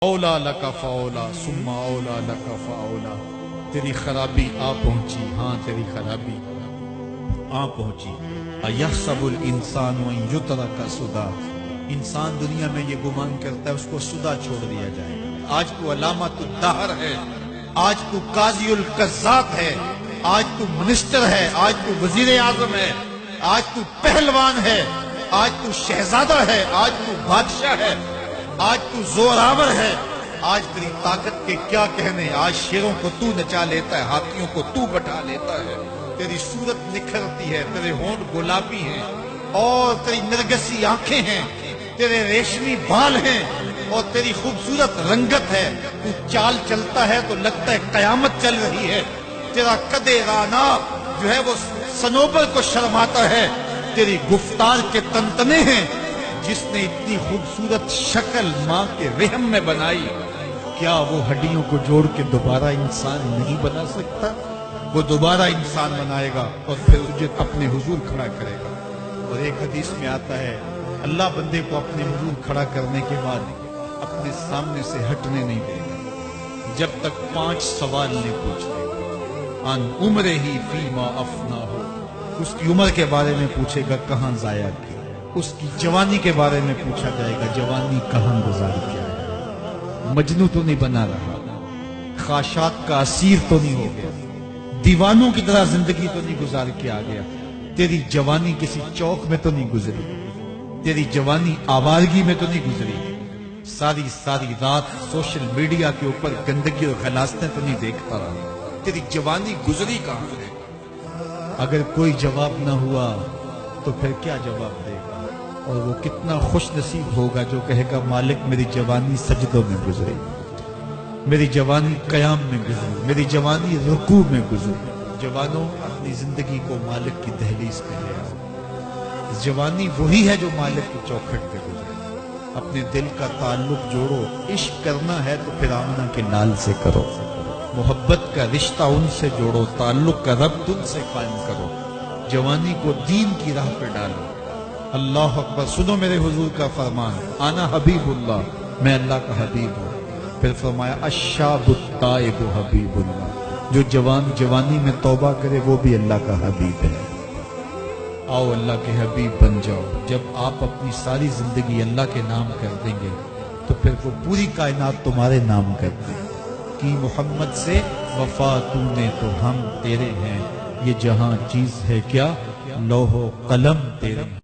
اولا لکا فاولا ثم اولا لکا فاولا، تیری خرابی آ پہنچی، ہاں تیری خرابی آ پہنچی۔ ایحسب الانسان ان یترک سدی، انسان دنیا میں یہ گمان کرتا ہے اس کو سدا چھوڑ دیا جائے گا۔ آج تو علامت الدہر ہے، آج تو قاضی القضات ہے، آج تو منسٹر ہے، آج تو وزیر اعظم ہے، آج تو پہلوان ہے، آج تو شہزادہ ہے، آج تو بادشاہ ہے، آج تو زوراور ہے، آج تیری طاقت کے کیا کہنے۔ آج شیروں کو تو نچا لیتا ہے، ہاتھیوں کو تو بٹھا لیتا ہے، تیری صورت نکھرتی ہے، تیرے ہونٹ گلابی ہیں اور تیری نرگسی آنکھیں ہیں، تیرے ریشمی بال ہیں اور تیری خوبصورت رنگت ہے۔ تو چال چلتا ہے تو لگتا ہے قیامت چل رہی ہے، تیرا قد رانا جو ہے وہ صنوبر کو شرماتا ہے، تیری گفتار کے تنتنے ہیں۔ جس نے اتنی خوبصورت شکل ماں کے رحم میں بنائی، کیا وہ ہڈیوں کو جوڑ کے دوبارہ انسان نہیں بنا سکتا؟ وہ دوبارہ انسان بنائے گا اور پھر تجھے اپنے حضور کھڑا کرے گا۔ اور ایک حدیث میں آتا ہے اللہ بندے کو اپنے حضور کھڑا کرنے کے بعد اپنے سامنے سے ہٹنے نہیں دے گا جب تک 5 سوال نہیں پوچھ لے گا۔ ان عمرہ ہی فیما افنا ہو، اس کی عمر کے بارے میں پوچھے گا کہاں ضائع کی، اس کی جوانی کے بارے میں پوچھا جائے گا جوانی کہاں گزار کیا ہے۔ مجنوں تو نہیں بنا رہا، خواہشات کا اسیر تو نہیں ہو گیا، دیوانوں کی طرح زندگی تو نہیں گزار کے آ گیا۔ تیری جوانی کسی چوک میں تو نہیں گزری، تیری جوانی آوارگی میں تو نہیں گزری، ساری رات سوشل میڈیا کے اوپر گندگی اور غلاظتیں تو نہیں دیکھتا رہا۔ تیری جوانی گزری کہاں ہے؟ اگر کوئی جواب نہ ہوا تو پھر کیا جواب دے گا؟ اور وہ کتنا خوش نصیب ہوگا جو کہے گا مالک میری جوانی سجدوں میں گزری، میری جوانی قیام میں گزری، میری جوانی رکوع میں گزری۔ جوانوں اپنی زندگی کو مالک کی دہلیز پہ لے آؤ۔ جوانی وہی ہے جو مالک کی چوکھٹ پہ گزرے۔ اپنے دل کا تعلق جوڑو، عشق کرنا ہے تو پھر آمنہ کے لال سے کرو، محبت کا رشتہ ان سے جوڑو، تعلق کا ربط ان سے قائم کرو، جوانی کو دین کی راہ پہ ڈالو۔ اللہ اکبر، سنو میرے حضور کا فرمان، انا حبیب اللہ، میں اللہ کا حبیب ہوں۔ پھر فرمایا الشاب التائب حبیب اللہ، جو جوان جوانی میں توبہ کرے وہ بھی اللہ کا حبیب ہے۔ آؤ اللہ کے حبیب بن جاؤ۔ جب آپ اپنی ساری زندگی اللہ کے نام کر دیں گے تو پھر وہ پوری کائنات تمہارے نام کر دے کہ محمد سے وفا تو نے تو ہم تیرے ہیں، یہ جہاں چیز ہے کیا لوح و قلم تیرے ہیں۔